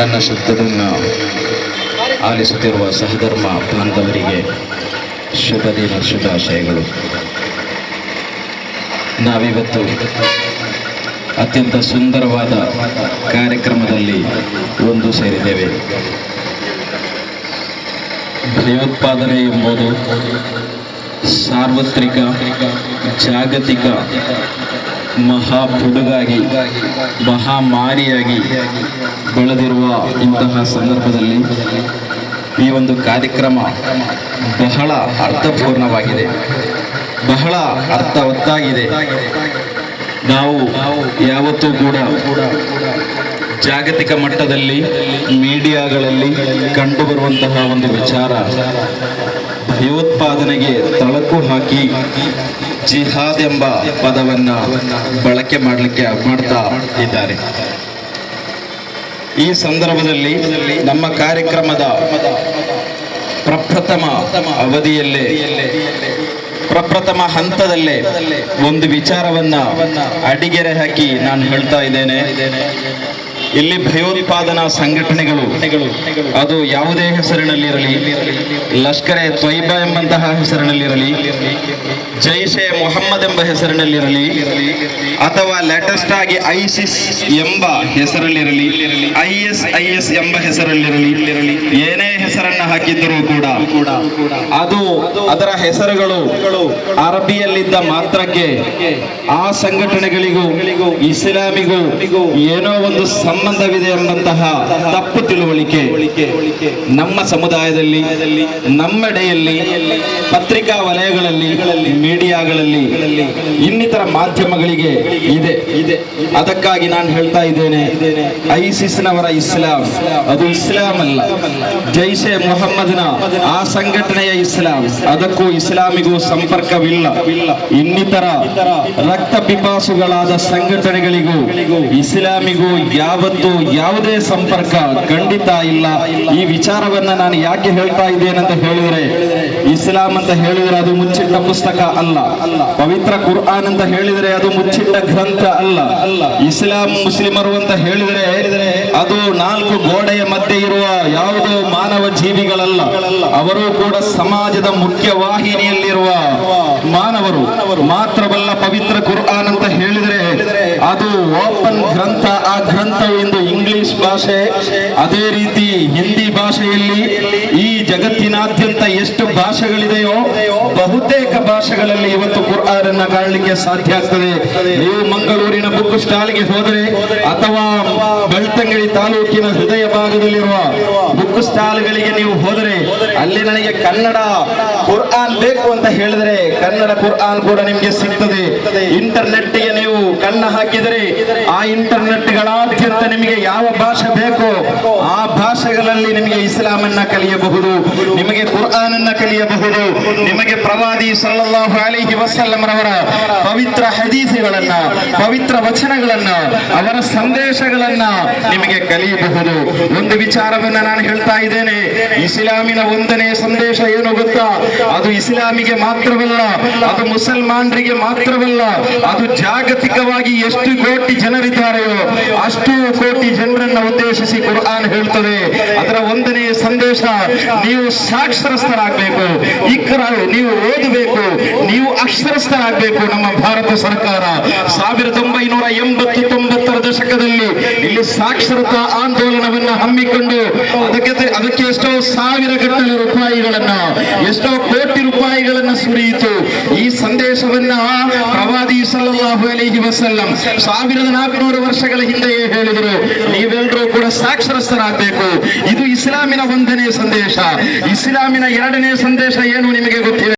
ನನ್ನ ಶಬ್ದವನ್ನು ಆಲಿಸುತ್ತಿರುವ ಸಹಧರ್ಮ ಬಾಂಧವರಿಗೆ ಶುಭ ದಿನ ಶುಭಾಶಯಗಳು. ನಾವಿವತ್ತು ಅತ್ಯಂತ ಸುಂದರವಾದ ಕಾರ್ಯಕ್ರಮದಲ್ಲಿ ಒಂದು ಸೇರಿದ್ದೇವೆ. ಭಯೋತ್ಪಾದನೆ ಎಂಬುದು ಸಾರ್ವತ್ರಿಕ ಜಾಗತಿಕ ಮಹಾಪುಡುಗಾಗಿ ಮಹಾಮಾರಿಯಾಗಿ ಬೆಳೆದಿರುವ ಇಂತಹ ಸಂದರ್ಭದಲ್ಲಿ ಈ ಒಂದು ಕಾರ್ಯಕ್ರಮ ಬಹಳ ಅರ್ಥಪೂರ್ಣವಾಗಿದೆ, ಬಹಳ ಅರ್ಥವತ್ತಾಗಿದೆ. ನಾವು ಯಾವತ್ತೂ ಕೂಡ ಜಾಗತಿಕ ಮಟ್ಟದಲ್ಲಿ ಮೀಡಿಯಾಗಳಲ್ಲಿ ಕಂಡುಬರುವಂತಹ ಒಂದು ವಿಚಾರ, ಭಯೋತ್ಪಾದನೆಗೆ ತಳಕು ಹಾಕಿ ಜಿಹಾದ್ ಎಂಬ ಪದವನ್ನು ಬಳಕೆ ಮಾಡ್ತಾ ಇದ್ದಾರೆ. ಈ ಸಂದರ್ಭದಲ್ಲಿ ನಮ್ಮ ಕಾರ್ಯಕ್ರಮದ ಪ್ರಪ್ರಥಮ ಅವಧಿಯಲ್ಲೇ ಪ್ರಪ್ರಥಮ ಹಂತದಲ್ಲೇ ಒಂದು ವಿಚಾರವನ್ನ ಅಡಿಗೆರೆ ಹಾಕಿ ನಾನು ಹೇಳ್ತಾ ಇದ್ದೇನೆ. ಇಲ್ಲಿ ಭಯೋತ್ಪಾದನಾ ಸಂಘಟನೆಗಳು ಅದು ಯಾವುದೇ ಹೆಸರಿನಲ್ಲಿರಲಿ, ಲಷ್ಕರ್ ಎ ತೊಯ್ಬಾ ಎಂಬಂತಹ ಹೆಸರಿನಲ್ಲಿರಲಿ, ಜೈಷೆ ಮೊಹಮ್ಮದ್ ಎಂಬ ಹೆಸರಿನಲ್ಲಿರಲಿ, ಅಥವಾ ಲೇಟೆಸ್ಟ್ ಆಗಿ ಐಸಿಸ್ ಎಂಬ ಹೆಸರಲ್ಲಿರಲಿ, ISIS ಎಂಬ ಹೆಸರಲ್ಲಿರಲಿ, ಏನೇ ಹೆಸರನ್ನ ಹಾಕಿದ್ದರೂ ಕೂಡ ಅದು ಅದರ ಹೆಸರುಗಳು ಅರಬಿಯಲ್ಲಿದ್ದ ಮಾತ್ರಕ್ಕೆ ಆ ಸಂಘಟನೆಗಳಿಗೂ ಇಸ್ಲಾಮಿಗೂ ಏನೋ ಒಂದು ಸಂಬಂಧವಿದೆ ಎಂಬಂತಹ ತಪ್ಪು ತಿಳುವಳಿಕೆ ನಮ್ಮ ಸಮುದಾಯದಲ್ಲಿ, ನಮ್ಮೆಡೆಯಲ್ಲಿ, ಪತ್ರಿಕಾ ವಲಯಗಳಲ್ಲಿ, ಮೀಡಿಯಾಗಳಲ್ಲಿ, ಇನ್ನಿತರ ಮಾಧ್ಯಮಗಳಿಗೆ ಇದೆ. ಅದಕ್ಕಾಗಿ ನಾನು ಹೇಳ್ತಾ ಇದ್ದೇನೆ, ಐಸಿಸ್ನವರ ಇಸ್ಲಾಂ ಅದು ಇಸ್ಲಾಂ ಅಲ್ಲ. ಜೈಷೆ ಮೊಹಮ್ಮದ್ನ ಆ ಸಂಘಟನೆಯ ಇಸ್ಲಾಂ ಅದಕ್ಕೂ ಇಸ್ಲಾಮಿಗೂ ಸಂಪರ್ಕವಿಲ್ಲ. ಇನ್ನಿತರ ರಕ್ತ ಪಿಪಾಸುಗಳಾದ ಸಂಘಟನೆಗಳಿಗೂ ಇಸ್ಲಾಮಿಗೂ ಯಾವತ್ತೂ ಯಾವುದೇ ಸಂಪರ್ಕ ಖಂಡಿತ ಇಲ್ಲ. ಈ ವಿಚಾರವನ್ನ ನಾನು ಯಾಕೆ ಹೇಳ್ತಾ ಇದ್ದೇನಂತ ಹೇಳಿದರೆ, ಇಸ್ಲಾಂ ಅಂತ ಹೇಳಿದರೆ ಅದು ಮುಚ್ಚಿಟ್ಟ ಪುಸ್ತಕ ಅಲ್ಲ, ಪವಿತ್ರ ಕುರ್ಆನ್ ಅಂತ ಹೇಳಿದರೆ ಅದು ಮುಚ್ಚಿಟ್ಟ ಗ್ರಂಥ ಅಲ್ಲ. ಇಸ್ಲಾಂ ಮುಸ್ಲಿಮರು ಅಂತ ಹೇಳಿದರೆ ಅದು ನಾಲ್ಕು ಗೋಡೆಯ ಮಧ್ಯೆ ಇರುವ ಯಾವುದೋ ಮಾನವ ಜೀವಿಗಳಲ್ಲ. ಅವರು ಕೂಡ ಸಮಾಜದ ಮುಖ್ಯ ವಾಹಿನಿಯಲ್ಲಿರುವ ಮಾನವರು ಮಾತ್ರವಲ್ಲ. ಪವಿತ್ರ ಕುರ್ಆನ್ ಅಂತ ಹೇಳಿದರೆ ಅದು ಓಪನ್ ಗ್ರಂಥ. ಆ ಗ್ರಂಥವು ಇಂದು ಇಂಗ್ಲಿಷ್ ಭಾಷೆ, ಅದೇ ರೀತಿ ಹಿಂದಿ ಭಾಷೆಯಲ್ಲಿ, ಈ ಜಗತ್ತಿನಾದ್ಯಂತ ಎಷ್ಟು ಭಾಷೆಗಳಿದೆಯೋ ಬಹುತೇಕ ಭಾಷೆಗಳಲ್ಲಿ ಇವತ್ತು ಕುರ್ಆನ್ ಅನ್ನ ಕಾಣಲಿಕ್ಕೆ ಸಾಧ್ಯ ಆಗ್ತದೆ. ನೀವು ಮಂಗಳೂರಿನ ಬುಕ್ ಸ್ಟಾಲ್ಗೆ ಹೋದರೆ ಅಥವಾ ಬೆಳ್ತಂಗಡಿ ತಾಲೂಕಿನ ಹೃದಯ ಭಾಗದಲ್ಲಿರುವ ಬುಕ್ ಸ್ಟಾಲ್ಗಳಿಗೆ ನೀವು ಹೋದರೆ ಅಲ್ಲಿ ನನಗೆ ಕನ್ನಡ ಕುರ್ಆನ್ ಬೇಕು ಅಂತ ಹೇಳಿದರೆ ಕನ್ನಡ ಕುರ್ಆನ್ ಕೂಡ ನಿಮಗೆ ಸಿಗ್ತದೆ. ಇಂಟರ್ನೆಟ್ಗೆ ನೀವು ಕಣ್ಣ ಹಾಕಿದರೆ ಆ ಇಂಟರ್ನೆಟ್ಗಳಾದ್ಯಂತ ನಿಮಗೆ ಯಾವ ಭಾಷೆ ಬೇಕೋ ಆ ಭಾಷೆಗಳಲ್ಲಿ ನಿಮಗೆ ಇಸ್ಲಾಂ ಅನ್ನ ಕಲಿಯಬಹುದು, ನಿಮಗೆ ಕುರ್ಆನ್ ಅನ್ನ ಕಲಿಯಬಹುದು, ನಿಮಗೆ ಪ್ರವಾದಿ ಸಲ್ಲಲ್ಲಾಹು ಅಲೈಹಿ ವಸಲ್ಲಂ ರವರ ಪವಿತ್ರ ಹದೀಸುಗಳನ್ನ, ಪವಿತ್ರ ವಚನಗಳನ್ನ, ಅವರ ಸಂದೇಶಗಳನ್ನ ನಿಮಗೆ ಕಲಿಯಬಹುದು. ಒಂದು ವಿಚಾರವನ್ನ ನಾನು ಹೇಳ್ತಾ ಇದ್ದೇನೆ, ಇಸ್ಲಾಮಿನ ಒಂದನೇ ಸಂದೇಶ ಏನು ಗೊತ್ತಾ? ಅದು ಇಸ್ಲಾಮಿಗೆ ಮಾತ್ರವಲ್ಲ, ಅದು ಮುಸಲ್ಮಾನರಿಗೆ ಮಾತ್ರವಲ್ಲ, ಅದು ಜಾಗತಿಕವಾಗಿ ಎಷ್ಟು ಕೋಟಿ ಜನರಿದ್ದಾರೆಯೋ ಅಷ್ಟು ಕೋಟಿ ಜನರನ್ನ ಉದ್ದೇಶಿಸಿ ಕುರ್ಆನ್ ಹೇಳ್ತದೆ. ಅದರ ಒಂದನೇ ಸಂದೇಶ, ನೀವು ಸಾಕ್ಷರಸ್ಥರಾಗಬೇಕು, ನೀವು ಓದಬೇಕು, ನೀವು ಅಕ್ಷರಸ್ಥರಾಗಬೇಕು. ನಮ್ಮ ಭಾರತ ಸರ್ಕಾರ 1980-90 ದಶಕದಲ್ಲಿ ಇಲ್ಲಿ ಸಾಕ್ಷರತಾ ಆಂದೋಲನವನ್ನ ಹಮ್ಮಿಕೊಂಡು ಅದಕ್ಕೆ ಎಷ್ಟೋ ಸಾವಿರ ಗಟ್ಟಲೆ ರೂಪಾಯಿಗಳನ್ನ, ಎಷ್ಟೋ ಕೋಟಿ ರೂಪಾಯಿಗಳನ್ನ ಸುರಿಯಿತು. ಈ ಸಂದೇಶವನ್ನ ಪ್ರವಾದಿ ಸಲ್ಲಲ್ಲಾಹು ಅಲೈಹಿ ವಸಲ್ಲಂ 1400 ವರ್ಷಗಳ ಹಿಂದೆಯೇ ಹೇಳಿದರು, ನೀವೆಲ್ಲರೂ ಕೂಡ ಸಾಕ್ಷರಸ್ಥರಾಗಬೇಕು. ಇದು ಇಸ್ಲಾಮಿನ ಒಂದನೇ ಸಂದೇಶ. ಇಸ್ಲಾಮಿನ ಎರಡನೇ ಸಂದೇಶ ಏನು ನಿಮಗೆ ಗೊತ್ತಿದೆ?